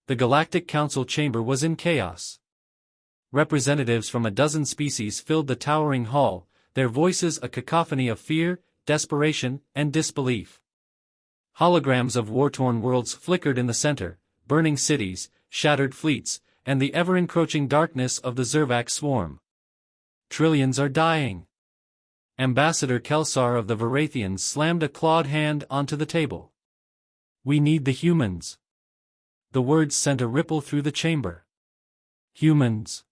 The Galactic Council chamber was in chaos. Representatives from a dozen species filled the towering hall, their voices a cacophony of fear, desperation, and disbelief. Holograms of war-torn worlds flickered in the center, burning cities, shattered fleets, and the ever-encroaching darkness of the Zervac swarm. Trillions are dying. Ambassador Kelsar of the Varathians slammed a clawed hand onto the table. We need the humans. The words sent a ripple through the chamber. Humans.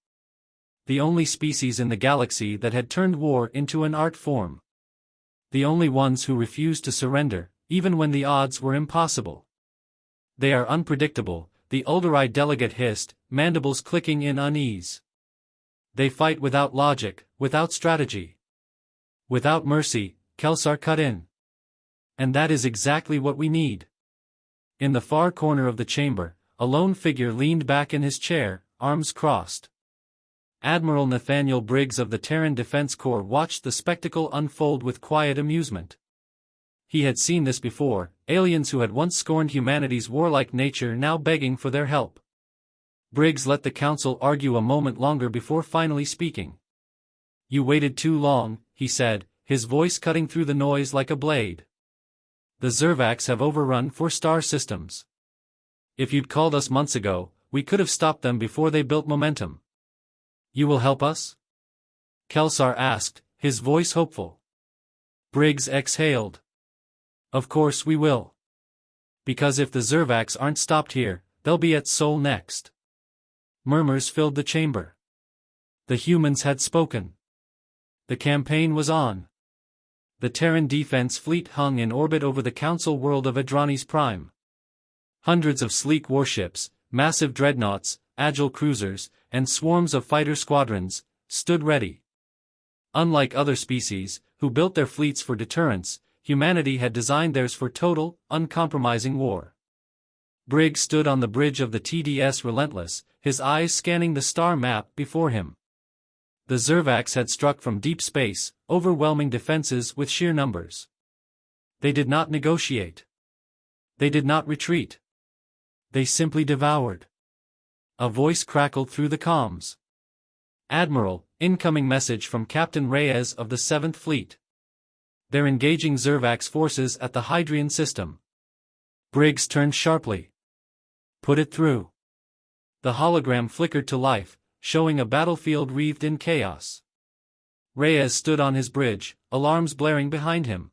The only species in the galaxy that had turned war into an art form. The only ones who refused to surrender, even when the odds were impossible. They are unpredictable, the Uldurai delegate hissed, mandibles clicking in unease. They fight without logic, without strategy. Without mercy, Kelsar cut in. And that is exactly what we need. In the far corner of the chamber, a lone figure leaned back in his chair, arms crossed. Admiral Nathaniel Briggs of the Terran Defense Corps watched the spectacle unfold with quiet amusement. He had seen this before, aliens who had once scorned humanity's warlike nature now begging for their help. Briggs let the council argue a moment longer before finally speaking. You waited too long, he said, his voice cutting through the noise like a blade. The Zervacs have overrun 4 star systems. If you'd called us months ago, we could have stopped them before they built momentum. You will help us? Kelsar asked, his voice hopeful. Briggs exhaled. Of course we will. Because if the Zervacs aren't stopped here, they'll be at Sol next. Murmurs filled the chamber. The humans had spoken. The campaign was on. The Terran defense fleet hung in orbit over the council world of Adranis Prime. Hundreds of sleek warships, massive dreadnoughts, agile cruisers, and swarms of fighter squadrons stood ready. Unlike other species, who built their fleets for deterrence, humanity had designed theirs for total, uncompromising war. Briggs stood on the bridge of the TDS Relentless, his eyes scanning the star map before him. The Zervacs had struck from deep space, overwhelming defenses with sheer numbers. They did not negotiate. They did not retreat. They simply devoured. A voice crackled through the comms. Admiral, incoming message from Captain Reyes of the 7th Fleet. They're engaging Zervac's forces at the Hydrian system. Briggs turned sharply. Put it through. The hologram flickered to life, showing a battlefield wreathed in chaos. Reyes stood on his bridge, alarms blaring behind him.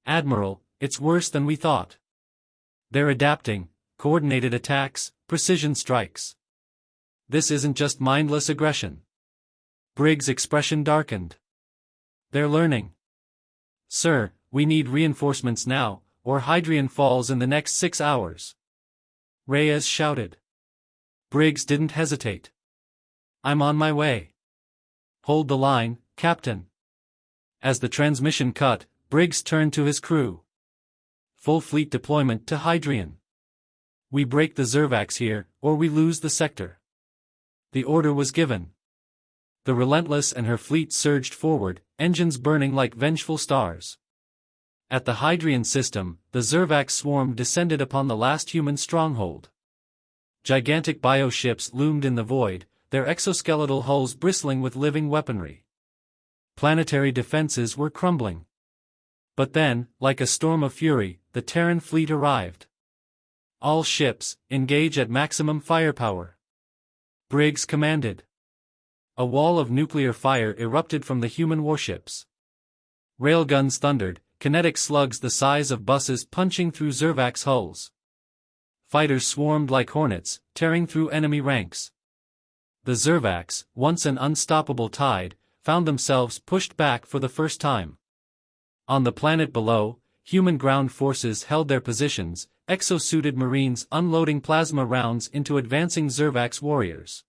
Admiral, it's worse than we thought. They're adapting, coordinated attacks, precision strikes. This isn't just mindless aggression. Briggs' expression darkened. They're learning. Sir, we need reinforcements now, or Hydrian falls in the next 6 hours. Reyes shouted. Briggs didn't hesitate. I'm on my way. Hold the line, Captain. As the transmission cut, Briggs turned to his crew. Full fleet deployment to Hydrian. We break the Zervacs here, or we lose the sector. The order was given. The Relentless and her fleet surged forward, engines burning like vengeful stars. At the Hydrian system, the Zervac swarm descended upon the last human stronghold. Gigantic bioships loomed in the void, their exoskeletal hulls bristling with living weaponry. Planetary defenses were crumbling. But then, like a storm of fury, the Terran fleet arrived. All ships, engage at maximum firepower. Briggs commanded. A wall of nuclear fire erupted from the human warships. Railguns thundered, kinetic slugs the size of buses punching through Zervac's hulls. Fighters swarmed like hornets, tearing through enemy ranks. The Zervacs, once an unstoppable tide, found themselves pushed back for the first time. On the planet below, human ground forces held their positions, exosuited Marines unloading plasma rounds into advancing Zervac's warriors.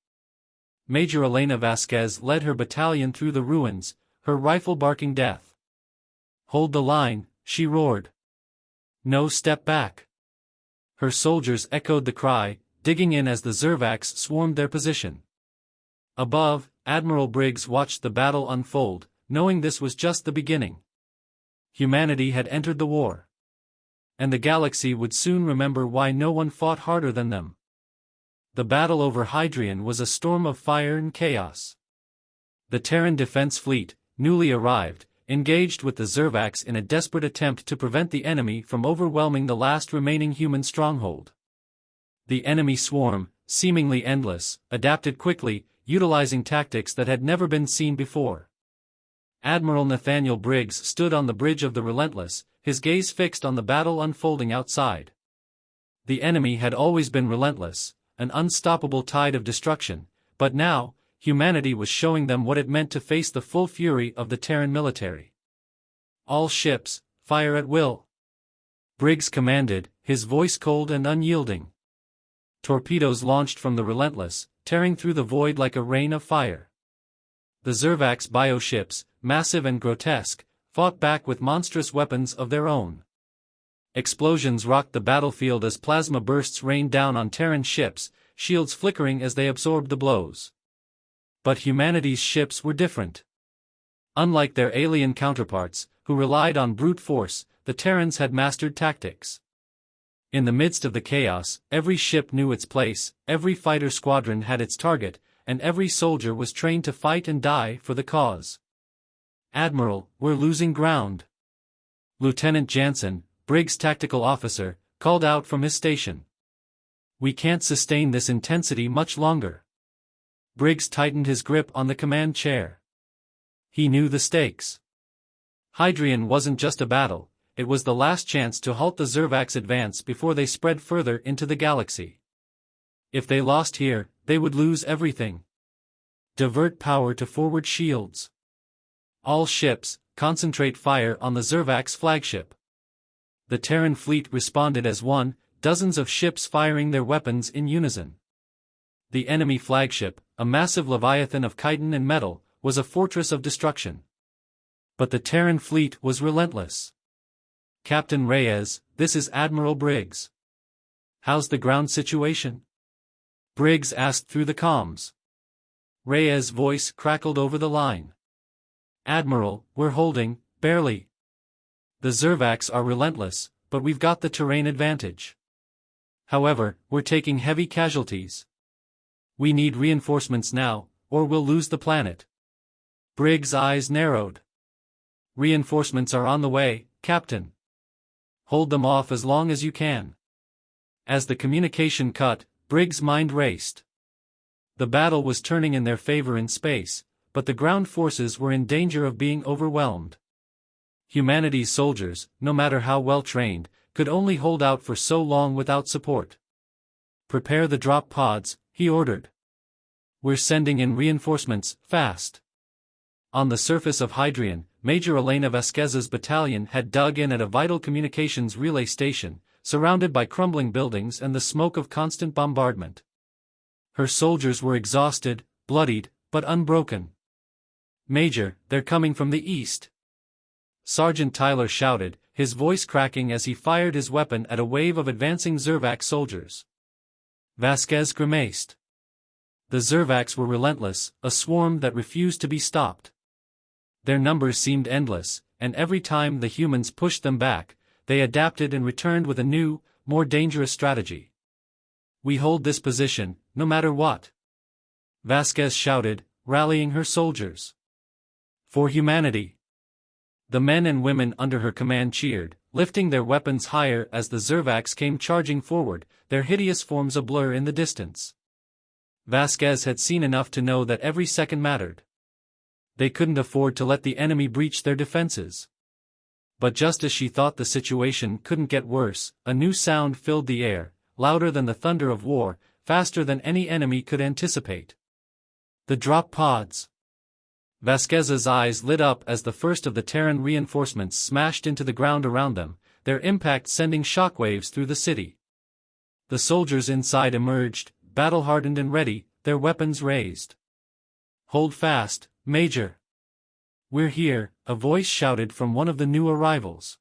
Major Elena Vasquez led her battalion through the ruins, her rifle barking death. Hold the line, she roared. No step back. Her soldiers echoed the cry, digging in as the Zervacs swarmed their position. Above, Admiral Briggs watched the battle unfold, knowing this was just the beginning. Humanity had entered the war. And the galaxy would soon remember why no one fought harder than them. The battle over Hydrian was a storm of fire and chaos. The Terran defense fleet, newly arrived, engaged with the Zervax in a desperate attempt to prevent the enemy from overwhelming the last remaining human stronghold. The enemy swarm, seemingly endless, adapted quickly, utilizing tactics that had never been seen before. Admiral Nathaniel Briggs stood on the bridge of the Relentless, his gaze fixed on the battle unfolding outside. The enemy had always been relentless, an unstoppable tide of destruction, but now, humanity was showing them what it meant to face the full fury of the Terran military. All ships, fire at will. Briggs commanded, his voice cold and unyielding. Torpedoes launched from the Relentless, tearing through the void like a rain of fire. The Zervax bioships, massive and grotesque, fought back with monstrous weapons of their own. Explosions rocked the battlefield as plasma bursts rained down on Terran ships, shields flickering as they absorbed the blows. But humanity's ships were different. Unlike their alien counterparts, who relied on brute force, the Terrans had mastered tactics. In the midst of the chaos, every ship knew its place, every fighter squadron had its target, and every soldier was trained to fight and die for the cause. "Admiral, we're losing ground." Lieutenant Jansen, Briggs' tactical officer, called out from his station. "We can't sustain this intensity much longer." Briggs tightened his grip on the command chair. He knew the stakes. Hydrian wasn't just a battle, it was the last chance to halt the Zervax advance before they spread further into the galaxy. If they lost here, they would lose everything. Divert power to forward shields. All ships, concentrate fire on the Zervax flagship. The Terran fleet responded as one, dozens of ships firing their weapons in unison. The enemy flagship, a massive leviathan of chitin and metal, was a fortress of destruction. But the Terran fleet was relentless. "Captain Reyes, this is Admiral Briggs. How's the ground situation?" Briggs asked through the comms. Reyes' voice crackled over the line. "Admiral, we're holding, barely. The Zervax are relentless, but we've got the terrain advantage. However, we're taking heavy casualties. We need reinforcements now, or we'll lose the planet." Briggs' eyes narrowed. "Reinforcements are on the way, Captain. Hold them off as long as you can." As the communication cut, Briggs' mind raced. The battle was turning in their favor in space, but the ground forces were in danger of being overwhelmed. Humanity's soldiers, no matter how well trained, could only hold out for so long without support. "Prepare the drop pods," he ordered. "We're sending in reinforcements, fast." On the surface of Hydrian, Major Elena Vasquez's battalion had dug in at a vital communications relay station, surrounded by crumbling buildings and the smoke of constant bombardment. Her soldiers were exhausted, bloodied, but unbroken. "Major, they're coming from the east." Sergeant Tyler shouted, his voice cracking as he fired his weapon at a wave of advancing Zervax soldiers. Vasquez grimaced. The Zervax were relentless, a swarm that refused to be stopped. Their numbers seemed endless, and every time the humans pushed them back, they adapted and returned with a new, more dangerous strategy. "We hold this position, no matter what," Vasquez shouted, rallying her soldiers. "For humanity." The men and women under her command cheered, lifting their weapons higher as the Zervax came charging forward, their hideous forms a blur in the distance. Vasquez had seen enough to know that every second mattered. They couldn't afford to let the enemy breach their defenses. But just as she thought the situation couldn't get worse, a new sound filled the air, louder than the thunder of war, faster than any enemy could anticipate. The drop pods. Vasquez's eyes lit up as the first of the Terran reinforcements smashed into the ground around them, their impact sending shockwaves through the city. The soldiers inside emerged, battle-hardened and ready, their weapons raised. "Hold fast, Major. We're here," a voice shouted from one of the new arrivals.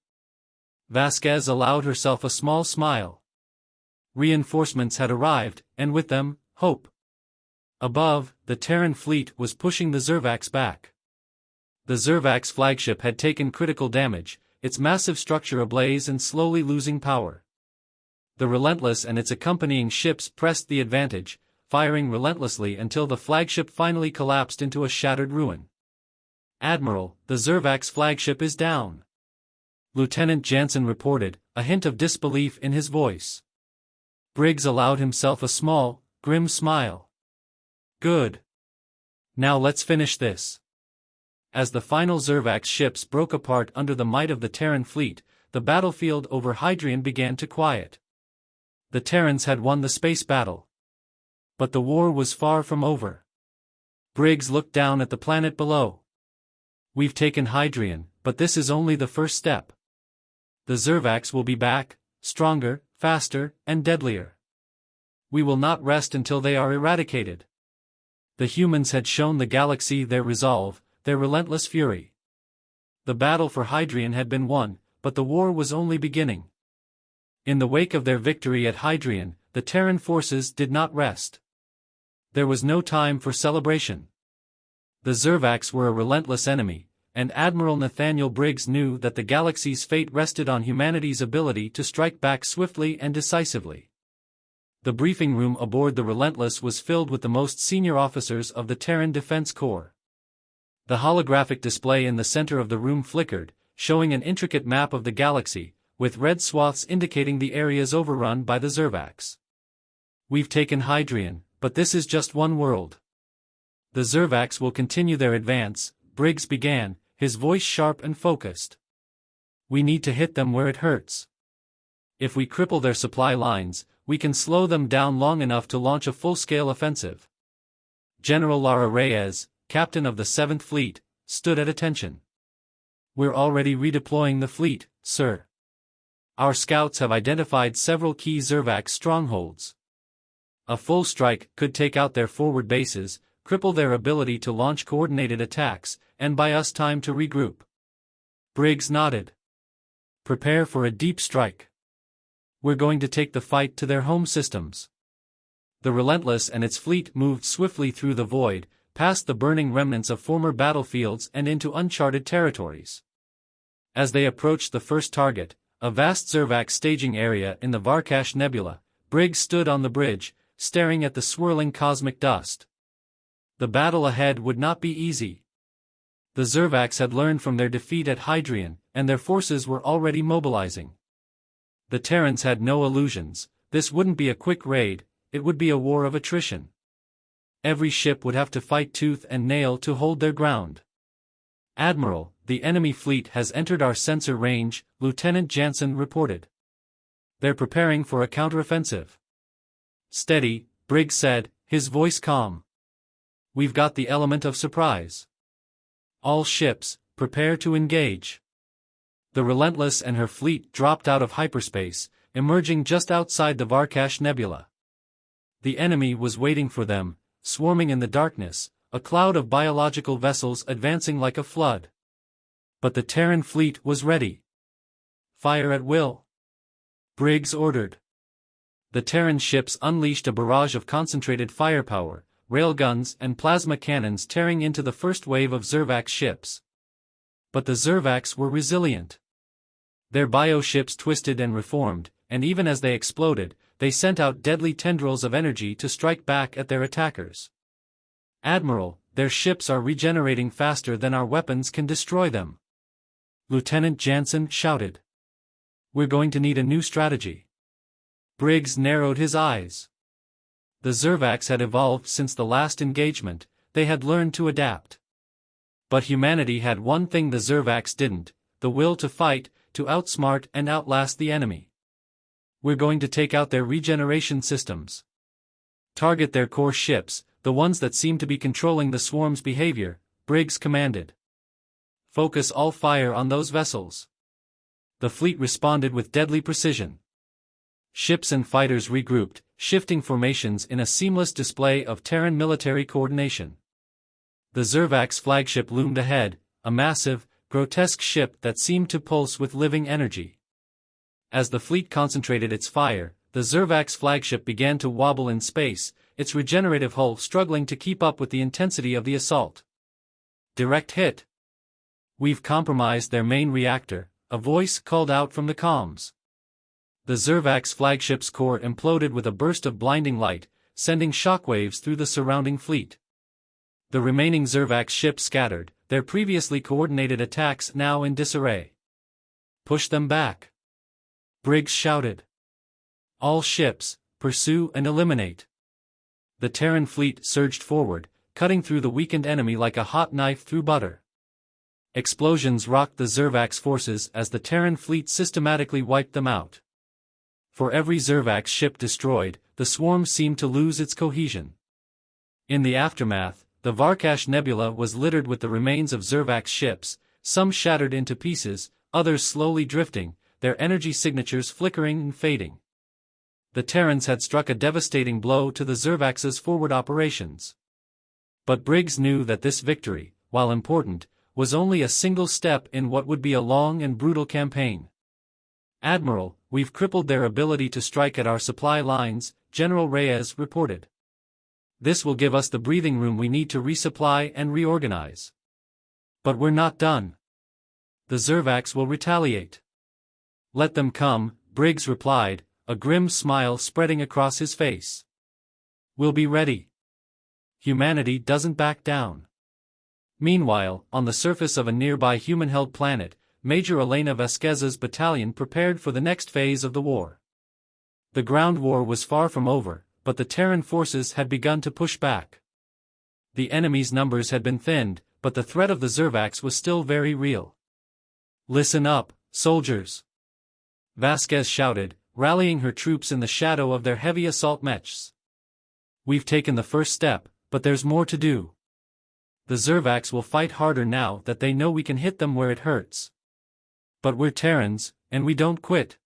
Vasquez allowed herself a small smile. Reinforcements had arrived, and with them, hope. Above, the Terran fleet was pushing the Zervax back. The Zervax flagship had taken critical damage, its massive structure ablaze and slowly losing power. The Relentless and its accompanying ships pressed the advantage, firing relentlessly until the flagship finally collapsed into a shattered ruin. "Admiral, the Zervax flagship is down," Lieutenant Jansen reported, a hint of disbelief in his voice. Briggs allowed himself a small, grim smile. "Good. Now let's finish this." As the final Zervax ships broke apart under the might of the Terran fleet, the battlefield over Hydrian began to quiet. The Terrans had won the space battle. But the war was far from over. Briggs looked down at the planet below. "We've taken Hydrian, but this is only the first step. The Zervax will be back, stronger, faster, and deadlier. We will not rest until they are eradicated." The humans had shown the galaxy their resolve, their relentless fury. The battle for Hydrian had been won, but the war was only beginning. In the wake of their victory at Hydrian, the Terran forces did not rest. There was no time for celebration. The Zervax were a relentless enemy, and Admiral Nathaniel Briggs knew that the galaxy's fate rested on humanity's ability to strike back swiftly and decisively. The briefing room aboard the Relentless was filled with the most senior officers of the Terran Defense Corps. The holographic display in the center of the room flickered, showing an intricate map of the galaxy, with red swaths indicating the areas overrun by the Zervax. "We've taken Hydrian, but this is just one world. The Zervax will continue their advance," Briggs began, his voice sharp and focused. "We need to hit them where it hurts. If we cripple their supply lines, we can slow them down long enough to launch a full-scale offensive." General Lara Reyes, captain of the 7th Fleet, stood at attention. "We're already redeploying the fleet, sir. Our scouts have identified several key Zervax strongholds. A full strike could take out their forward bases, cripple their ability to launch coordinated attacks, and buy us time to regroup." Briggs nodded. "Prepare for a deep strike. We're going to take the fight to their home systems." The Relentless and its fleet moved swiftly through the void, past the burning remnants of former battlefields and into uncharted territories. As they approached the first target, a vast Zervax staging area in the Varkash Nebula, Briggs stood on the bridge, staring at the swirling cosmic dust. The battle ahead would not be easy. The Zervax had learned from their defeat at Hydrian, and their forces were already mobilizing. The Terrans had no illusions. This wouldn't be a quick raid, it would be a war of attrition. Every ship would have to fight tooth and nail to hold their ground. "Admiral, the enemy fleet has entered our sensor range," Lieutenant Jansen reported. "They're preparing for a counteroffensive." "Steady," Briggs said, his voice calm. "We've got the element of surprise. All ships, prepare to engage." The Relentless and her fleet dropped out of hyperspace, emerging just outside the Varkash Nebula. The enemy was waiting for them, swarming in the darkness, a cloud of biological vessels advancing like a flood. But the Terran fleet was ready. "Fire at will," Briggs ordered. The Terran ships unleashed a barrage of concentrated firepower, railguns and plasma cannons tearing into the first wave of Zervax ships. But the Zervax were resilient. Their bioships twisted and reformed, and even as they exploded, they sent out deadly tendrils of energy to strike back at their attackers. "Admiral, their ships are regenerating faster than our weapons can destroy them," Lieutenant Jansen shouted. "We're going to need a new strategy." Briggs narrowed his eyes. The Zervax had evolved since the last engagement, they had learned to adapt. But humanity had one thing the Zervax didn't: the will to fight, to outsmart and outlast the enemy. "We're going to take out their regeneration systems. Target their core ships, the ones that seem to be controlling the swarm's behavior," Briggs commanded. "Focus all fire on those vessels." The fleet responded with deadly precision. Ships and fighters regrouped, shifting formations in a seamless display of Terran military coordination. The Zervax flagship loomed ahead, a massive, grotesque ship that seemed to pulse with living energy. As the fleet concentrated its fire, the Zervax flagship began to wobble in space, its regenerative hull struggling to keep up with the intensity of the assault. "Direct hit. We've compromised their main reactor," a voice called out from the comms. The Zervax flagship's core imploded with a burst of blinding light, sending shockwaves through the surrounding fleet. The remaining Zervax ships scattered, their previously coordinated attacks now in disarray. "Push them back!" Briggs shouted. "All ships, pursue and eliminate!" The Terran fleet surged forward, cutting through the weakened enemy like a hot knife through butter. Explosions rocked the Zervax forces as the Terran fleet systematically wiped them out. For every Zervax ship destroyed, the swarm seemed to lose its cohesion. In the aftermath, the Varkash Nebula was littered with the remains of Zervax ships, some shattered into pieces, others slowly drifting, their energy signatures flickering and fading. The Terrans had struck a devastating blow to the Zervax's forward operations. But Briggs knew that this victory, while important, was only a single step in what would be a long and brutal campaign. "Admiral, we've crippled their ability to strike at our supply lines," General Reyes reported. "This will give us the breathing room we need to resupply and reorganize. But we're not done. The Zervax will retaliate." "Let them come," Briggs replied, a grim smile spreading across his face. "We'll be ready. Humanity doesn't back down." Meanwhile, on the surface of a nearby human-held planet, Major Elena Vasquez's battalion prepared for the next phase of the war. The ground war was far from over, but the Terran forces had begun to push back. The enemy's numbers had been thinned, but the threat of the Zervax was still very real. "Listen up, soldiers!" Vasquez shouted, rallying her troops in the shadow of their heavy assault mechs. "We've taken the first step, but there's more to do. The Zervax will fight harder now that they know we can hit them where it hurts. But we're Terrans, and we don't quit."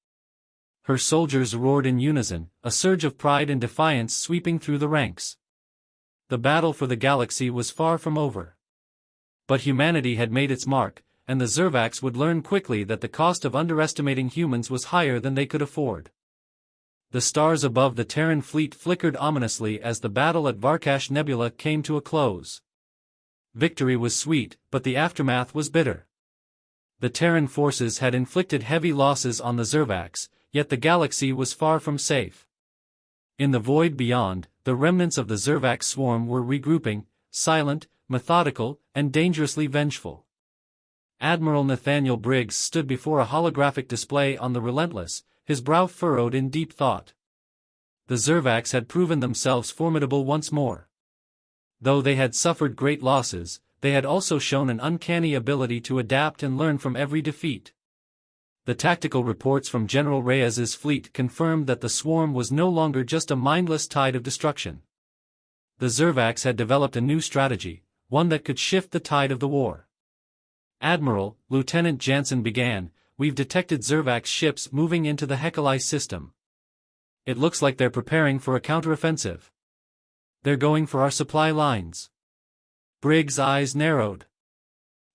Her soldiers roared in unison, a surge of pride and defiance sweeping through the ranks. The battle for the galaxy was far from over. But humanity had made its mark, and the Zervax would learn quickly that the cost of underestimating humans was higher than they could afford. The stars above the Terran fleet flickered ominously as the battle at Varkash Nebula came to a close. Victory was sweet, but the aftermath was bitter. The Terran forces had inflicted heavy losses on the Zervax, yet the galaxy was far from safe. In the void beyond, the remnants of the Zervax swarm were regrouping, silent, methodical, and dangerously vengeful. Admiral Nathaniel Briggs stood before a holographic display on the Relentless, his brow furrowed in deep thought. The Zervax had proven themselves formidable once more. Though they had suffered great losses, they had also shown an uncanny ability to adapt and learn from every defeat. The tactical reports from General Reyes's fleet confirmed that the swarm was no longer just a mindless tide of destruction. The Zervax had developed a new strategy, one that could shift the tide of the war. "Admiral," Lieutenant Jansen began, "we've detected Zervax ships moving into the Hekali system. It looks like they're preparing for a counteroffensive. They're going for our supply lines." Briggs' eyes narrowed.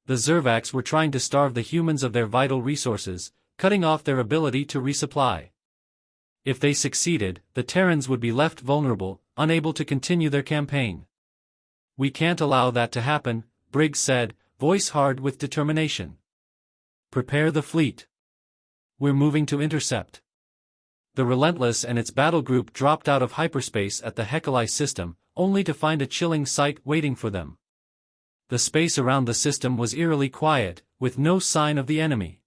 The Zervax were trying to starve the humans of their vital resources, cutting off their ability to resupply. If they succeeded, the Terrans would be left vulnerable, unable to continue their campaign. "We can't allow that to happen," Briggs said, voice hard with determination. "Prepare the fleet. We're moving to intercept." The Relentless and its battle group dropped out of hyperspace at the Hekali system, only to find a chilling sight waiting for them. The space around the system was eerily quiet, with no sign of the enemy.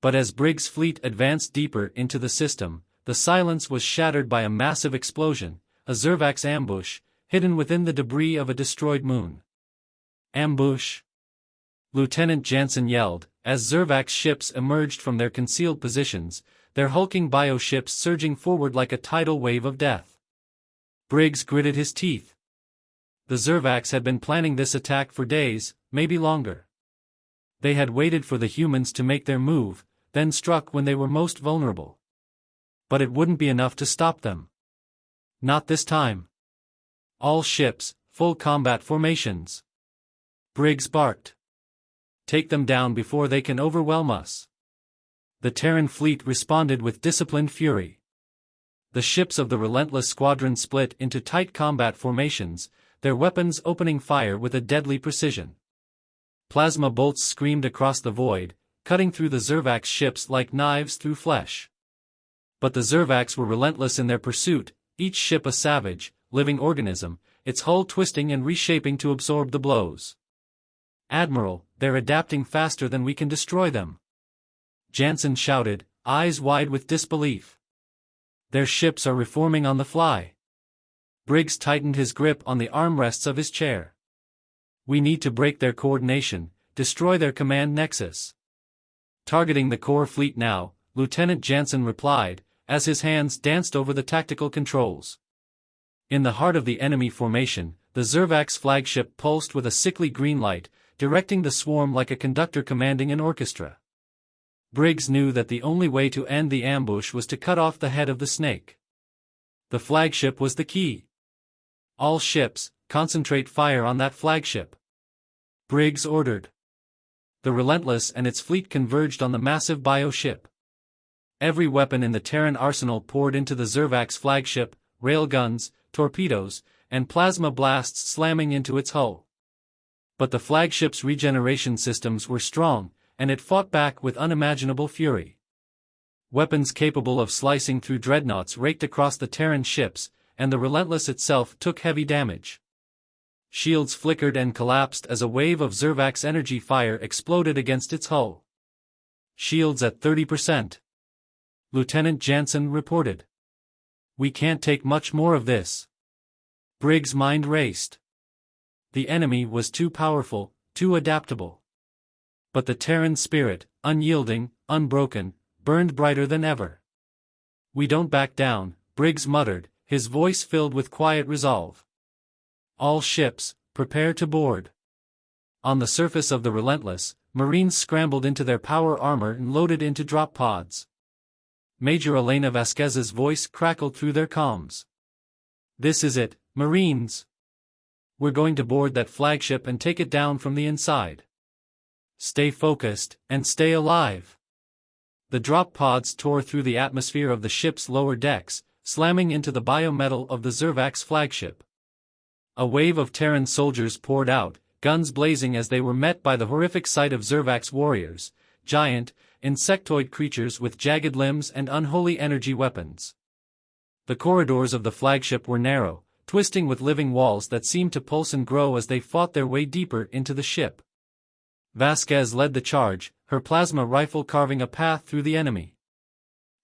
But as Briggs' fleet advanced deeper into the system, the silence was shattered by a massive explosion, a Zervax ambush, hidden within the debris of a destroyed moon. "Ambush!" Lieutenant Jansen yelled, as Zervax ships emerged from their concealed positions, their hulking bioships surging forward like a tidal wave of death. Briggs gritted his teeth. The Zervax had been planning this attack for days, maybe longer. They had waited for the humans to make their move, then struck when they were most vulnerable. But it wouldn't be enough to stop them. Not this time. "All ships, full combat formations!" Briggs barked. "Take them down before they can overwhelm us." The Terran fleet responded with disciplined fury. The ships of the Relentless Squadron split into tight combat formations, their weapons opening fire with a deadly precision. Plasma bolts screamed across the void, cutting through the Zervax ships like knives through flesh. But the Zervax were relentless in their pursuit, each ship a savage, living organism, its hull twisting and reshaping to absorb the blows. "Admiral, they're adapting faster than we can destroy them," Jansen shouted, eyes wide with disbelief. "Their ships are reforming on the fly." Briggs tightened his grip on the armrests of his chair. "We need to break their coordination, destroy their command nexus." "Targeting the core fleet now," Lieutenant Jansen replied, as his hands danced over the tactical controls. In the heart of the enemy formation, the Zervax flagship pulsed with a sickly green light, directing the swarm like a conductor commanding an orchestra. Briggs knew that the only way to end the ambush was to cut off the head of the snake. The flagship was the key. "All ships, concentrate fire on that flagship," Briggs ordered. The Relentless and its fleet converged on the massive bioship. Every weapon in the Terran arsenal poured into the Zervax flagship, railguns, torpedoes, and plasma blasts slamming into its hull. But the flagship's regeneration systems were strong, and it fought back with unimaginable fury. Weapons capable of slicing through dreadnoughts raked across the Terran ships, and the Relentless itself took heavy damage. Shields flickered and collapsed as a wave of Zervax energy fire exploded against its hull. "Shields at 30%. Lieutenant Jansen reported. "We can't take much more of this." Briggs' mind raced. The enemy was too powerful, too adaptable. But the Terran spirit, unyielding, unbroken, burned brighter than ever. "We don't back down," Briggs muttered, his voice filled with quiet resolve. "All ships, prepare to board." On the surface of the Relentless, Marines scrambled into their power armor and loaded into drop pods. Major Elena Vasquez's voice crackled through their comms. "This is it, Marines. We're going to board that flagship and take it down from the inside. Stay focused, and stay alive." The drop pods tore through the atmosphere of the ship's lower decks, slamming into the biometal of the Zervax flagship. A wave of Terran soldiers poured out, guns blazing as they were met by the horrific sight of Zervax warriors, giant, insectoid creatures with jagged limbs and unholy energy weapons. The corridors of the flagship were narrow, twisting with living walls that seemed to pulse and grow as they fought their way deeper into the ship. Vasquez led the charge, her plasma rifle carving a path through the enemy.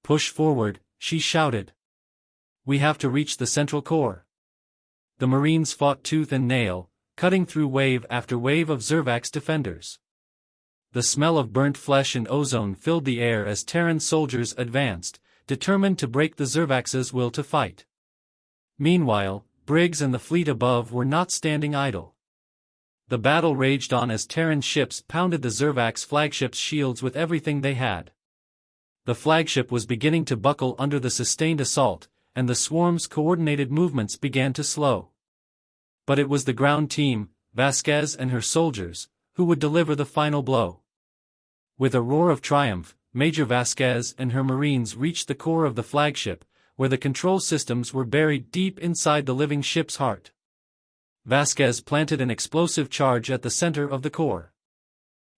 "Push forward," she shouted. "We have to reach the central core." The Marines fought tooth and nail, cutting through wave after wave of Zervax defenders. The smell of burnt flesh and ozone filled the air as Terran soldiers advanced, determined to break the Zervax's will to fight. Meanwhile, Briggs and the fleet above were not standing idle. The battle raged on as Terran ships pounded the Zervax flagship's shields with everything they had. The flagship was beginning to buckle under the sustained assault, and the swarm's coordinated movements began to slow. But it was the ground team, Vasquez and her soldiers, who would deliver the final blow. With a roar of triumph, Major Vasquez and her Marines reached the core of the flagship, where the control systems were buried deep inside the living ship's heart. Vasquez planted an explosive charge at the center of the core.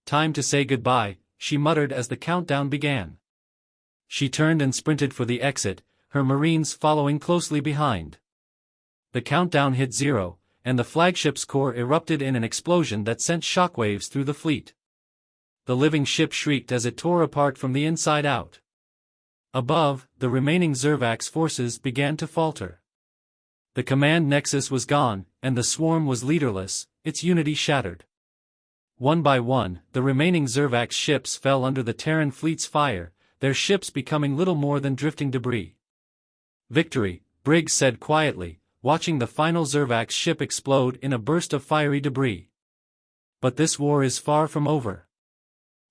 "Time to say goodbye," she muttered as the countdown began. She turned and sprinted for the exit, her Marines following closely behind. The countdown hit 0, and the flagship's core erupted in an explosion that sent shockwaves through the fleet. The living ship shrieked as it tore apart from the inside out. Above, the remaining Zervax forces began to falter. The command nexus was gone, and the swarm was leaderless, its unity shattered. One by one, the remaining Zervax ships fell under the Terran fleet's fire, their ships becoming little more than drifting debris. "Victory," Briggs said quietly, watching the final Zervax ship explode in a burst of fiery debris. "But this war is far from over."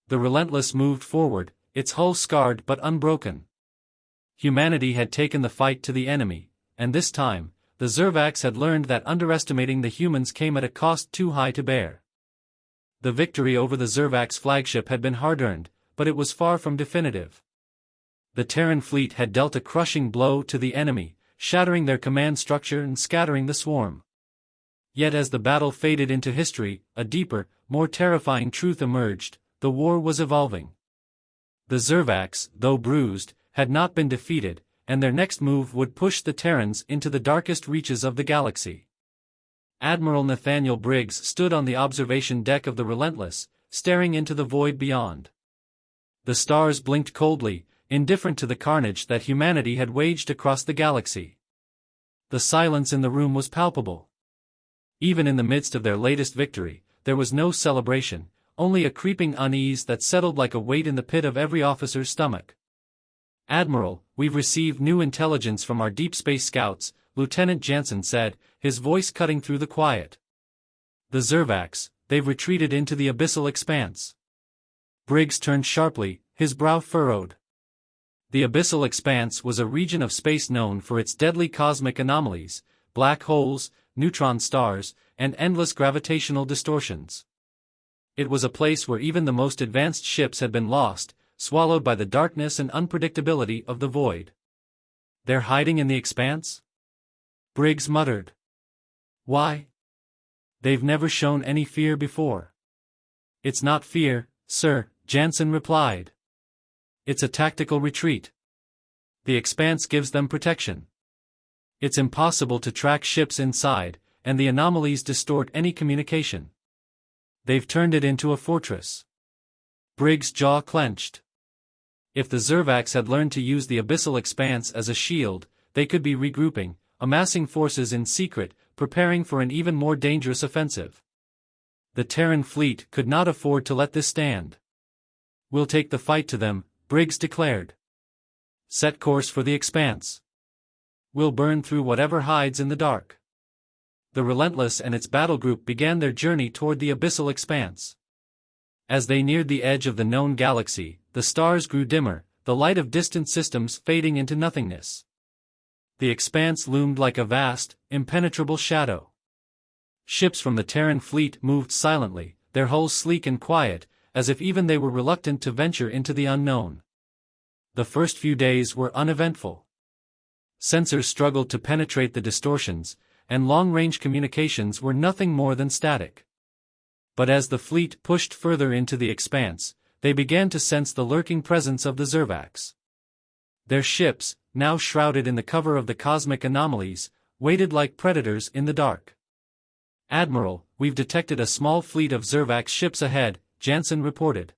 The Relentless moved forward, its hull scarred but unbroken. Humanity had taken the fight to the enemy, and this time, the Zervax had learned that underestimating the humans came at a cost too high to bear. The victory over the Zervax flagship had been hard-earned, but it was far from definitive. The Terran fleet had dealt a crushing blow to the enemy, shattering their command structure and scattering the swarm. Yet as the battle faded into history, a deeper, more terrifying truth emerged: the war was evolving. The Zervax, though bruised, had not been defeated, and their next move would push the Terrans into the darkest reaches of the galaxy. Admiral Nathaniel Briggs stood on the observation deck of the Relentless, staring into the void beyond. The stars blinked coldly, indifferent to the carnage that humanity had waged across the galaxy. The silence in the room was palpable. Even in the midst of their latest victory, there was no celebration, only a creeping unease that settled like a weight in the pit of every officer's stomach. "Admiral, we've received new intelligence from our deep space scouts," Lieutenant Jansen said, his voice cutting through the quiet. "The Zervax, they've retreated into the abyssal expanse." Briggs turned sharply, his brow furrowed. The abyssal expanse was a region of space known for its deadly cosmic anomalies, black holes, neutron stars, and endless gravitational distortions. It was a place where even the most advanced ships had been lost, swallowed by the darkness and unpredictability of the void. "They're hiding in the expanse?" Briggs muttered. "Why? They've never shown any fear before." "It's not fear, sir," Jansen replied. "It's a tactical retreat. The expanse gives them protection. It's impossible to track ships inside, and the anomalies distort any communication. They've turned it into a fortress." Briggs' jaw clenched. If the Zervax had learned to use the abyssal expanse as a shield, they could be regrouping, amassing forces in secret, preparing for an even more dangerous offensive. The Terran fleet could not afford to let this stand. "We'll take the fight to them," Briggs declared. "Set course for the expanse. We'll burn through whatever hides in the dark." The Relentless and its battle group began their journey toward the abyssal expanse. As they neared the edge of the known galaxy, the stars grew dimmer, the light of distant systems fading into nothingness. The expanse loomed like a vast, impenetrable shadow. Ships from the Terran fleet moved silently, their hulls sleek and quiet, as if even they were reluctant to venture into the unknown. The first few days were uneventful. Sensors struggled to penetrate the distortions, and long-range communications were nothing more than static. But as the fleet pushed further into the expanse, they began to sense the lurking presence of the Zervax. Their ships, now shrouded in the cover of the cosmic anomalies, waited like predators in the dark. "Admiral, we've detected a small fleet of Zervax ships ahead," Jansen reported.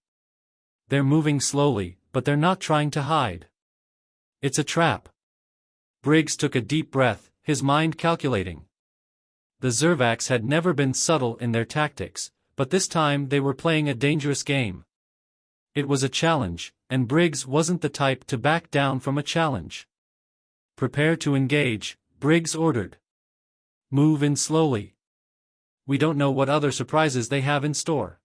"They're moving slowly, but they're not trying to hide. It's a trap." Briggs took a deep breath, his mind calculating. The Zervax had never been subtle in their tactics, but this time they were playing a dangerous game. It was a challenge, and Briggs wasn't the type to back down from a challenge. "Prepare to engage," Briggs ordered. "Move in slowly. We don't know what other surprises they have in store."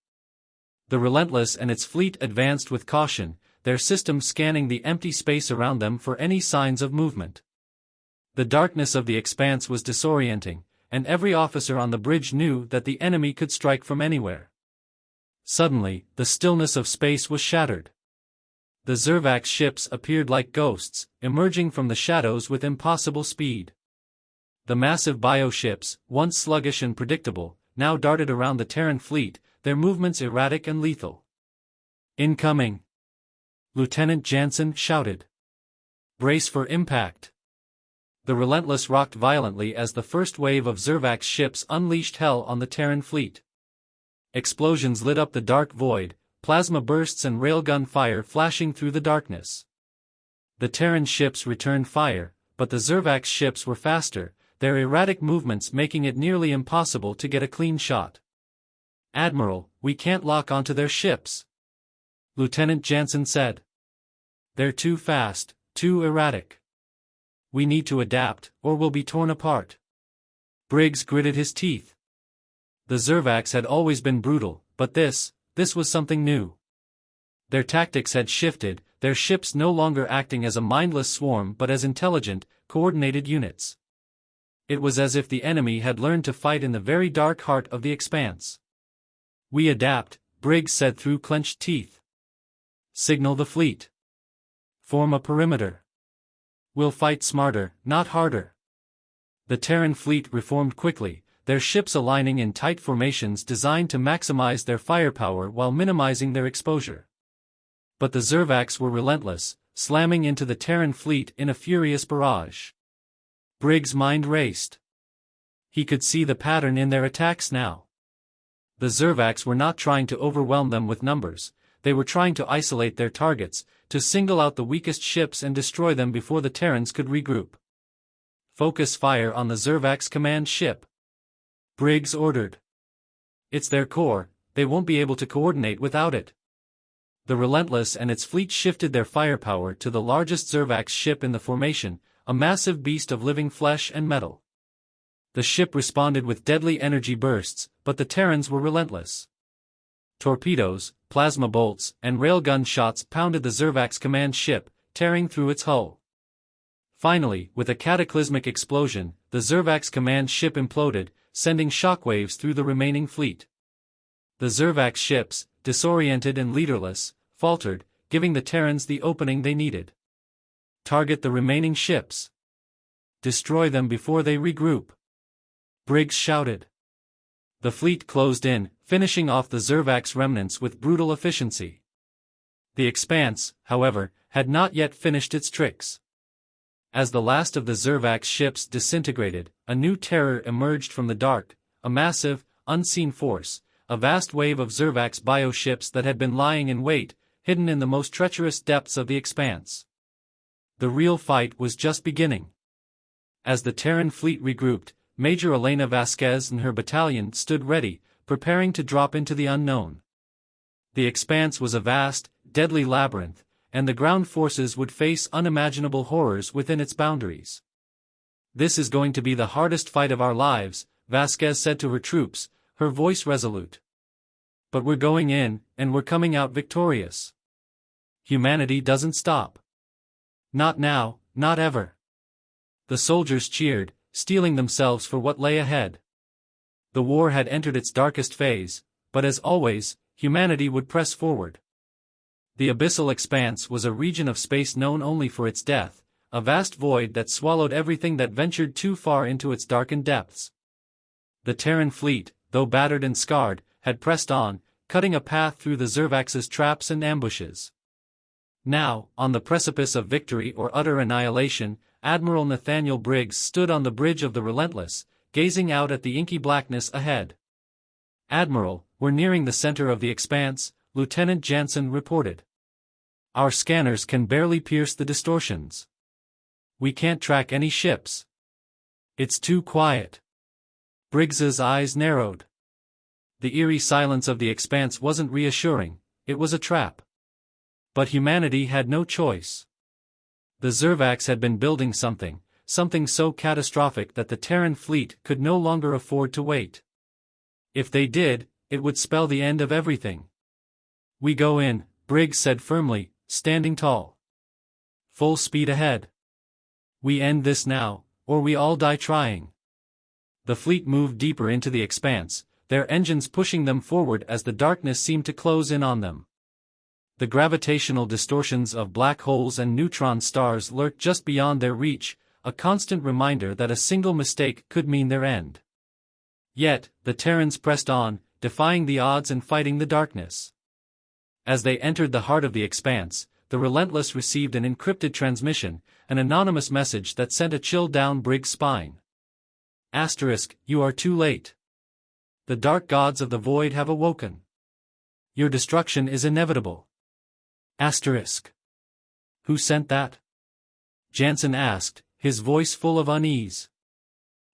The Relentless and its fleet advanced with caution, their systems scanning the empty space around them for any signs of movement. The darkness of the expanse was disorienting, and every officer on the bridge knew that the enemy could strike from anywhere. Suddenly, the stillness of space was shattered. The Zervax ships appeared like ghosts, emerging from the shadows with impossible speed. The massive bioships, once sluggish and predictable, now darted around the Terran fleet, their movements erratic and lethal. "Incoming!" Lieutenant Jansen shouted. "Brace for impact." The Relentless rocked violently as the first wave of Zervax ships unleashed hell on the Terran fleet. Explosions lit up the dark void, plasma bursts and railgun fire flashing through the darkness. The Terran ships returned fire, but the Zervax ships were faster, their erratic movements making it nearly impossible to get a clean shot. "Admiral, we can't lock onto their ships," Lieutenant Jansen said. "They're too fast, too erratic. We need to adapt, or we'll be torn apart." Briggs gritted his teeth. The Zervax had always been brutal, but this was something new. Their tactics had shifted, their ships no longer acting as a mindless swarm but as intelligent, coordinated units. It was as if the enemy had learned to fight in the very dark heart of the expanse. "We adapt," Briggs said through clenched teeth. "Signal the fleet. Form a perimeter. We'll fight smarter, not harder." The Terran fleet reformed quickly, their ships aligning in tight formations designed to maximize their firepower while minimizing their exposure. But the Zervax were relentless, slamming into the Terran fleet in a furious barrage. Briggs' mind raced. He could see the pattern in their attacks now. The Zervax were not trying to overwhelm them with numbers, they were trying to isolate their targets, to single out the weakest ships and destroy them before the Terrans could regroup. Focus fire on the Zervax command ship, Briggs ordered. It's their core, they won't be able to coordinate without it. The Relentless and its fleet shifted their firepower to the largest Zervax ship in the formation, a massive beast of living flesh and metal. The ship responded with deadly energy bursts, but the Terrans were relentless. Torpedoes, plasma bolts, and railgun shots pounded the Zervax command ship, tearing through its hull. Finally, with a cataclysmic explosion, the Zervax command ship imploded, sending shockwaves through the remaining fleet. The Zervax ships, disoriented and leaderless, faltered, giving the Terrans the opening they needed. Target the remaining ships. Destroy them before they regroup, Briggs shouted. The fleet closed in, finishing off the Zervax remnants with brutal efficiency. The Expanse, however, had not yet finished its tricks. As the last of the Zervax ships disintegrated, a new terror emerged from the dark, a massive, unseen force, a vast wave of Zervax bioships that had been lying in wait, hidden in the most treacherous depths of the Expanse. The real fight was just beginning. As the Terran fleet regrouped, Major Elena Vasquez and her battalion stood ready, preparing to drop into the unknown. The Expanse was a vast, deadly labyrinth, and the ground forces would face unimaginable horrors within its boundaries. "This is going to be the hardest fight of our lives," Vasquez said to her troops, her voice resolute. "But we're going in, and we're coming out victorious. Humanity doesn't stop. Not now, not ever." The soldiers cheered, steeling themselves for what lay ahead. The war had entered its darkest phase, but as always, humanity would press forward. The abyssal Expanse was a region of space known only for its death, a vast void that swallowed everything that ventured too far into its darkened depths. The Terran fleet, though battered and scarred, had pressed on, cutting a path through the Zervax's traps and ambushes. Now, on the precipice of victory or utter annihilation, Admiral Nathaniel Briggs stood on the bridge of the Relentless, gazing out at the inky blackness ahead. "Admiral, we're nearing the center of the Expanse," Lieutenant Jansen reported. "Our scanners can barely pierce the distortions. We can't track any ships. It's too quiet." Briggs's eyes narrowed. The eerie silence of the Expanse wasn't reassuring, it was a trap. But humanity had no choice. The Zervax had been building something so catastrophic that the Terran fleet could no longer afford to wait. If they did, it would spell the end of everything. "We go in," Briggs said firmly, standing tall. "Full speed ahead. We end this now, or we all die trying." The fleet moved deeper into the Expanse, their engines pushing them forward as the darkness seemed to close in on them. The gravitational distortions of black holes and neutron stars lurked just beyond their reach, a constant reminder that a single mistake could mean their end. Yet, the Terrans pressed on, defying the odds and fighting the darkness. As they entered the heart of the Expanse, the Relentless received an encrypted transmission, an anonymous message that sent a chill down Briggs' spine. "You are too late. The dark gods of the void have awoken. Your destruction is inevitable." "Who sent that?" Jansen asked, his voice full of unease.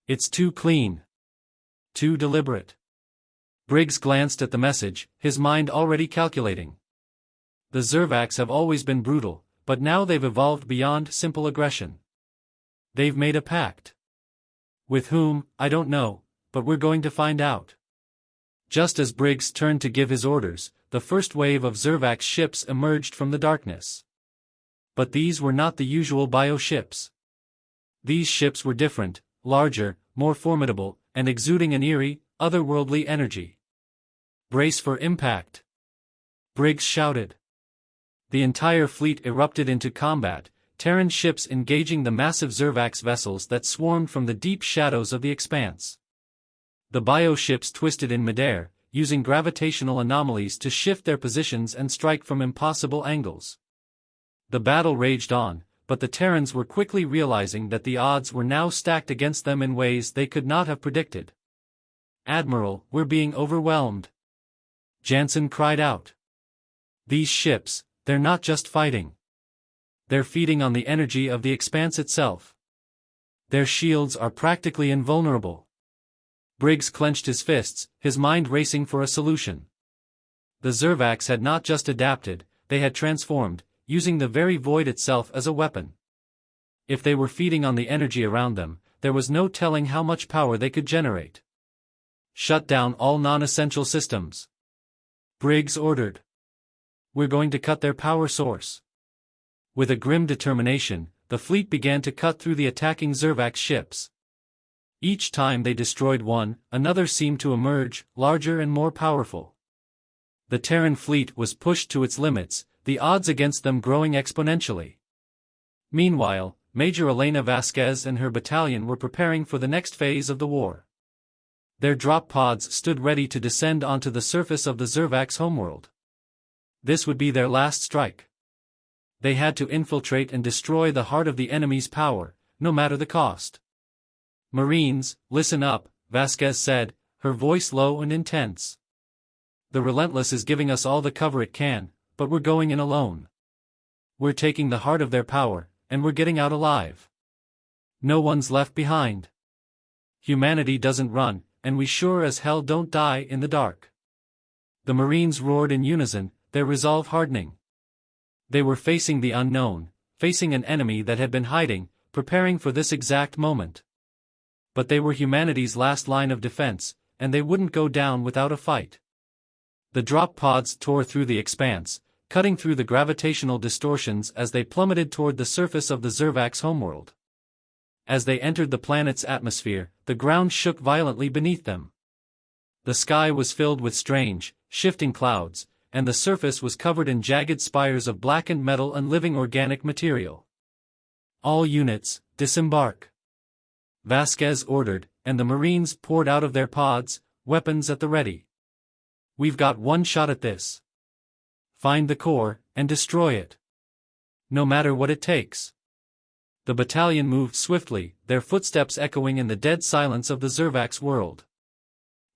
"It's too clean. Too deliberate." Briggs glanced at the message, his mind already calculating. The Zervax have always been brutal, but now they've evolved beyond simple aggression. They've made a pact. With whom, I don't know, but we're going to find out. Just as Briggs turned to give his orders, the first wave of Zervax ships emerged from the darkness. But these were not the usual bioships. These ships were different, larger, more formidable, and exuding an eerie, otherworldly energy. "Brace for impact," Briggs shouted. The entire fleet erupted into combat, Terran ships engaging the massive Zervax vessels that swarmed from the deep shadows of the Expanse. The bioships twisted in midair, using gravitational anomalies to shift their positions and strike from impossible angles. The battle raged on, but the Terrans were quickly realizing that the odds were now stacked against them in ways they could not have predicted. "Admiral, we're being overwhelmed," Jansen cried out. "These ships, they're not just fighting. They're feeding on the energy of the expanse itself. Their shields are practically invulnerable." Briggs clenched his fists, his mind racing for a solution. The Zervax had not just adapted, they had transformed, using the very void itself as a weapon. If they were feeding on the energy around them, there was no telling how much power they could generate. "Shut down all non-essential systems," Briggs ordered. "We're going to cut their power source." With a grim determination, the fleet began to cut through the attacking Zervax ships. Each time they destroyed one, another seemed to emerge, larger and more powerful. The Terran fleet was pushed to its limits, the odds against them growing exponentially. Meanwhile, Major Elena Vasquez and her battalion were preparing for the next phase of the war. Their drop pods stood ready to descend onto the surface of the Zervax homeworld. This would be their last strike. They had to infiltrate and destroy the heart of the enemy's power, no matter the cost. "Marines, listen up," Vasquez said, her voice low and intense. "The Relentless is giving us all the cover it can, but we're going in alone. We're taking the heart of their power, and we're getting out alive. No one's left behind. Humanity doesn't run, and we sure as hell don't die in the dark." The Marines roared in unison, their resolve hardening. They were facing the unknown, facing an enemy that had been hiding, preparing for this exact moment. But they were humanity's last line of defense, and they wouldn't go down without a fight. The drop pods tore through the expanse, cutting through the gravitational distortions as they plummeted toward the surface of the Zervax homeworld. As they entered the planet's atmosphere, the ground shook violently beneath them. The sky was filled with strange, shifting clouds, and the surface was covered in jagged spires of blackened metal and living organic material. "All units, disembark," Vasquez ordered, and the Marines poured out of their pods, weapons at the ready. "We've got one shot at this. Find the core, and destroy it. No matter what it takes." The battalion moved swiftly, their footsteps echoing in the dead silence of the Zervax world.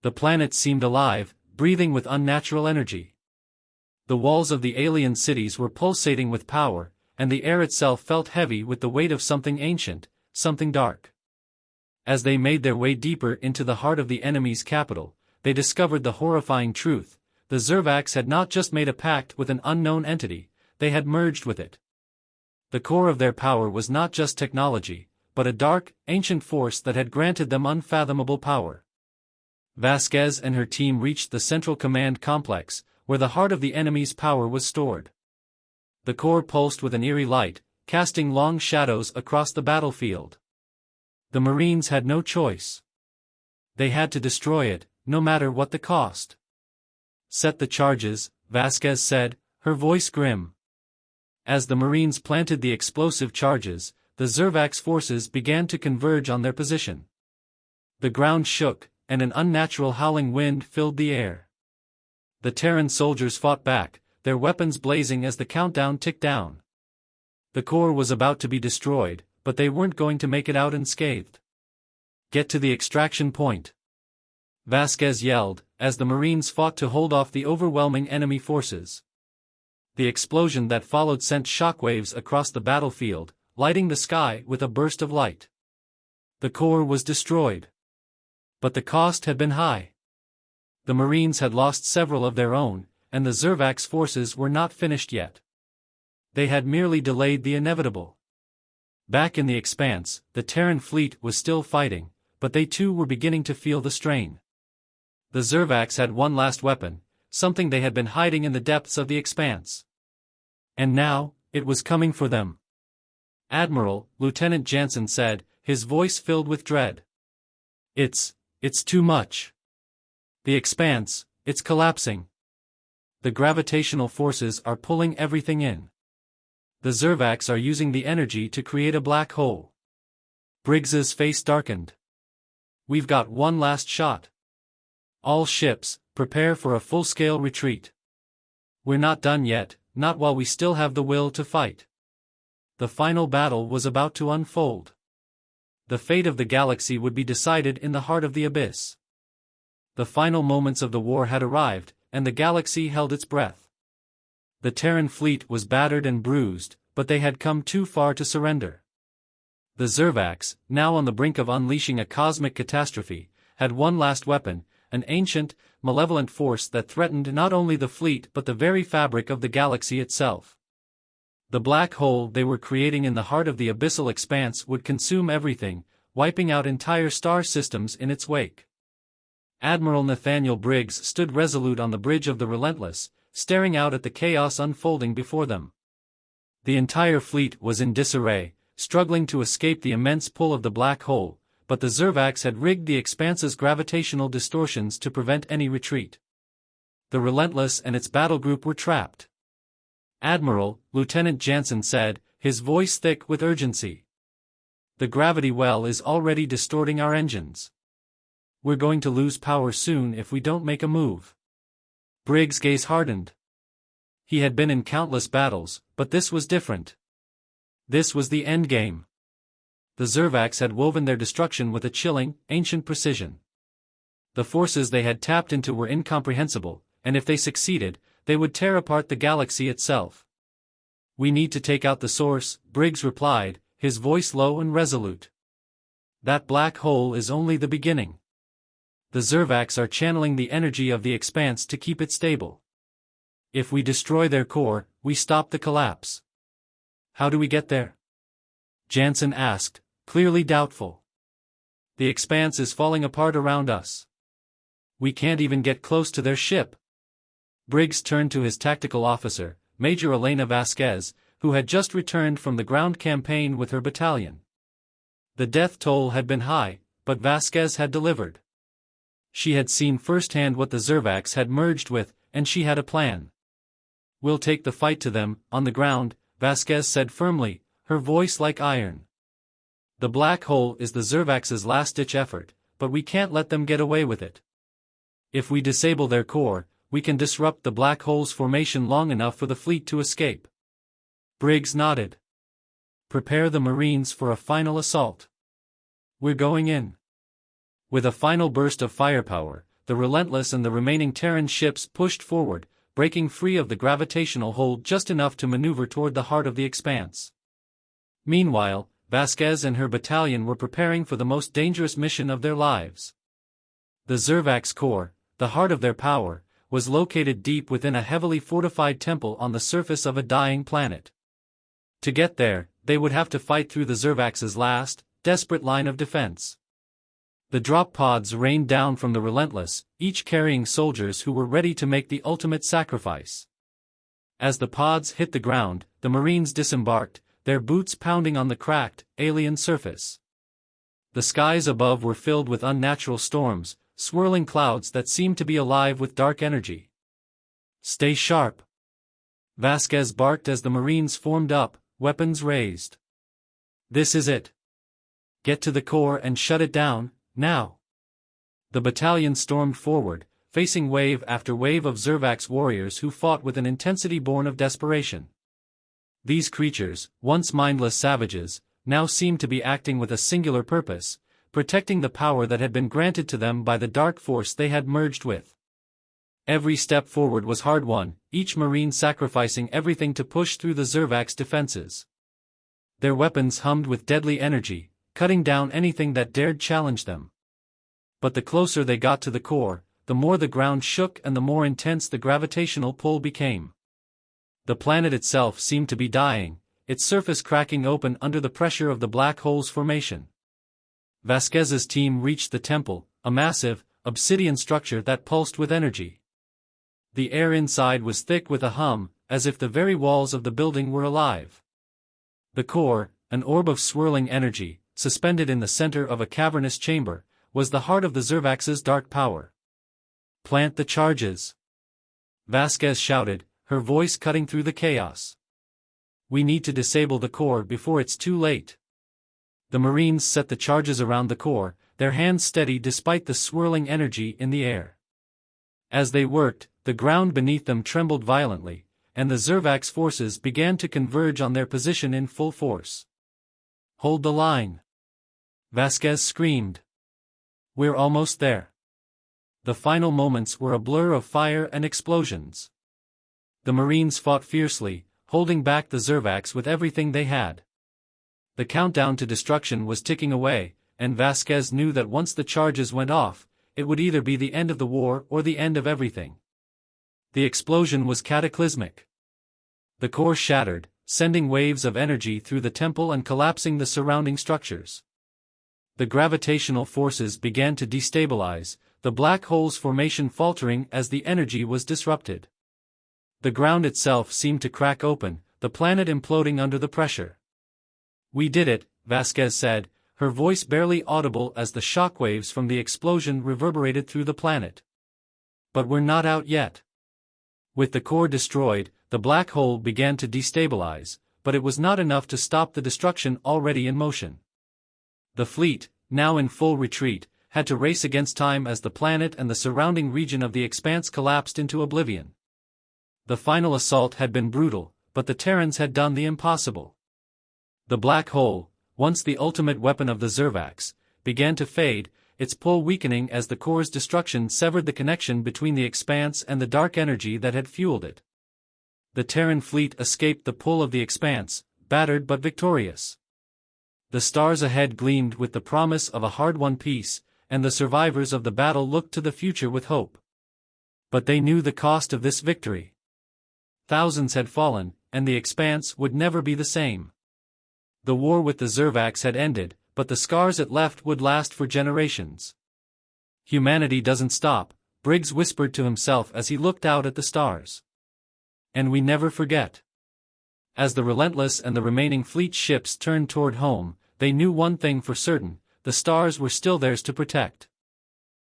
The planet seemed alive, breathing with unnatural energy. The walls of the alien cities were pulsating with power, and the air itself felt heavy with the weight of something ancient, something dark. As they made their way deeper into the heart of the enemy's capital, they discovered the horrifying truth: the Zervax had not just made a pact with an unknown entity, they had merged with it. The core of their power was not just technology, but a dark, ancient force that had granted them unfathomable power. Vasquez and her team reached the central command complex, where the heart of the enemy's power was stored. The core pulsed with an eerie light, casting long shadows across the battlefield. The Marines had no choice. They had to destroy it, no matter what the cost. "Set the charges," Vasquez said, her voice grim. As the Marines planted the explosive charges, the Zervax forces began to converge on their position. The ground shook, and an unnatural howling wind filled the air. The Terran soldiers fought back, their weapons blazing as the countdown ticked down. The core was about to be destroyed, but they weren't going to make it out unscathed. "Get to the extraction point," Vasquez yelled, as the Marines fought to hold off the overwhelming enemy forces. The explosion that followed sent shockwaves across the battlefield, lighting the sky with a burst of light. The core was destroyed. But the cost had been high. The Marines had lost several of their own, and the Zervax forces were not finished yet. They had merely delayed the inevitable. Back in the expanse, the Terran fleet was still fighting, but they too were beginning to feel the strain. The Zervax had one last weapon, something they had been hiding in the depths of the expanse. And now, it was coming for them. "Admiral," Lieutenant Jansen said, his voice filled with dread. It's too much. The expanse, it's collapsing. The gravitational forces are pulling everything in. The Zervax are using the energy to create a black hole." Briggs's face darkened. "We've got one last shot. All ships, prepare for a full-scale retreat. We're not done yet, not while we still have the will to fight." The final battle was about to unfold. The fate of the galaxy would be decided in the heart of the abyss. The final moments of the war had arrived, and the galaxy held its breath. The Terran fleet was battered and bruised, but they had come too far to surrender. The Zervax, now on the brink of unleashing a cosmic catastrophe, had one last weapon, an ancient, malevolent force that threatened not only the fleet but the very fabric of the galaxy itself. The black hole they were creating in the heart of the abyssal expanse would consume everything, wiping out entire star systems in its wake. Admiral Nathaniel Briggs stood resolute on the bridge of the Relentless, staring out at the chaos unfolding before them. The entire fleet was in disarray, struggling to escape the immense pull of the black hole, but the Zervax had rigged the expanse's gravitational distortions to prevent any retreat. The Relentless and its battle group were trapped. "Admiral," Lieutenant Jansen said, his voice thick with urgency. "The gravity well is already distorting our engines. We're going to lose power soon if we don't make a move." Briggs' gaze hardened. He had been in countless battles, but this was different. This was the endgame. The Zervax had woven their destruction with a chilling, ancient precision. The forces they had tapped into were incomprehensible, and if they succeeded, they would tear apart the galaxy itself. "We need to take out the source," Briggs replied, his voice low and resolute. "That black hole is only the beginning. The Zervax are channeling the energy of the expanse to keep it stable. If we destroy their core, we stop the collapse." "How do we get there?" Jansen asked, clearly doubtful. "The expanse is falling apart around us. We can't even get close to their ship." Briggs turned to his tactical officer, Major Elena Vasquez, who had just returned from the ground campaign with her battalion. The death toll had been high, but Vasquez had delivered. She had seen firsthand what the Zervax had merged with, and she had a plan. "We'll take the fight to them, on the ground," Vasquez said firmly, her voice like iron. "The black hole is the Zervax's last-ditch effort, but we can't let them get away with it. If we disable their core, we can disrupt the black hole's formation long enough for the fleet to escape." Briggs nodded. "Prepare the Marines for a final assault. We're going in." With a final burst of firepower, the Relentless and the remaining Terran ships pushed forward, breaking free of the gravitational hold just enough to maneuver toward the heart of the expanse. Meanwhile, Vasquez and her battalion were preparing for the most dangerous mission of their lives. The Zervax core, the heart of their power, was located deep within a heavily fortified temple on the surface of a dying planet. To get there, they would have to fight through the Zervax's last, desperate line of defense. The drop pods rained down from the Relentless, each carrying soldiers who were ready to make the ultimate sacrifice. As the pods hit the ground, the Marines disembarked, their boots pounding on the cracked, alien surface. The skies above were filled with unnatural storms, swirling clouds that seemed to be alive with dark energy. "Stay sharp," Vasquez barked as the Marines formed up, weapons raised. "This is it. Get to the core and shut it down, now." The battalion stormed forward, facing wave after wave of Zervax warriors who fought with an intensity born of desperation. These creatures, once mindless savages, now seemed to be acting with a singular purpose, protecting the power that had been granted to them by the dark force they had merged with. Every step forward was hard-won, each Marine sacrificing everything to push through the Zervax defenses. Their weapons hummed with deadly energy, cutting down anything that dared challenge them. But the closer they got to the core, the more the ground shook and the more intense the gravitational pull became. The planet itself seemed to be dying, its surface cracking open under the pressure of the black hole's formation. Vasquez's team reached the temple, a massive, obsidian structure that pulsed with energy. The air inside was thick with a hum, as if the very walls of the building were alive. The core, an orb of swirling energy, suspended in the center of a cavernous chamber, was the heart of the Zervax's dark power. "Plant the charges," Vasquez shouted, her voice cutting through the chaos. "We need to disable the core before it's too late." The Marines set the charges around the core, their hands steady despite the swirling energy in the air. As they worked, the ground beneath them trembled violently, and the Zervax forces began to converge on their position in full force. "Hold the line!" Vasquez screamed. "We're almost there." The final moments were a blur of fire and explosions. The Marines fought fiercely, holding back the Zervax with everything they had. The countdown to destruction was ticking away, and Vasquez knew that once the charges went off, it would either be the end of the war or the end of everything. The explosion was cataclysmic. The core shattered, sending waves of energy through the temple and collapsing the surrounding structures. The gravitational forces began to destabilize, the black hole's formation faltering as the energy was disrupted. The ground itself seemed to crack open, the planet imploding under the pressure. "We did it," Vasquez said, her voice barely audible as the shockwaves from the explosion reverberated through the planet. "But we're not out yet." With the core destroyed, the black hole began to destabilize, but it was not enough to stop the destruction already in motion. The fleet, now in full retreat, had to race against time as the planet and the surrounding region of the expanse collapsed into oblivion. The final assault had been brutal, but the Terrans had done the impossible. The black hole, once the ultimate weapon of the Zervax, began to fade, its pull weakening as the core's destruction severed the connection between the expanse and the dark energy that had fueled it. The Terran fleet escaped the pull of the expanse, battered but victorious. The stars ahead gleamed with the promise of a hard-won peace, and the survivors of the battle looked to the future with hope. But they knew the cost of this victory. Thousands had fallen, and the expanse would never be the same. The war with the Zervax had ended, but the scars it left would last for generations. "Humanity doesn't stop," Briggs whispered to himself as he looked out at the stars. "And we never forget." As the Relentless and the remaining fleet ships turned toward home, they knew one thing for certain: the stars were still theirs to protect.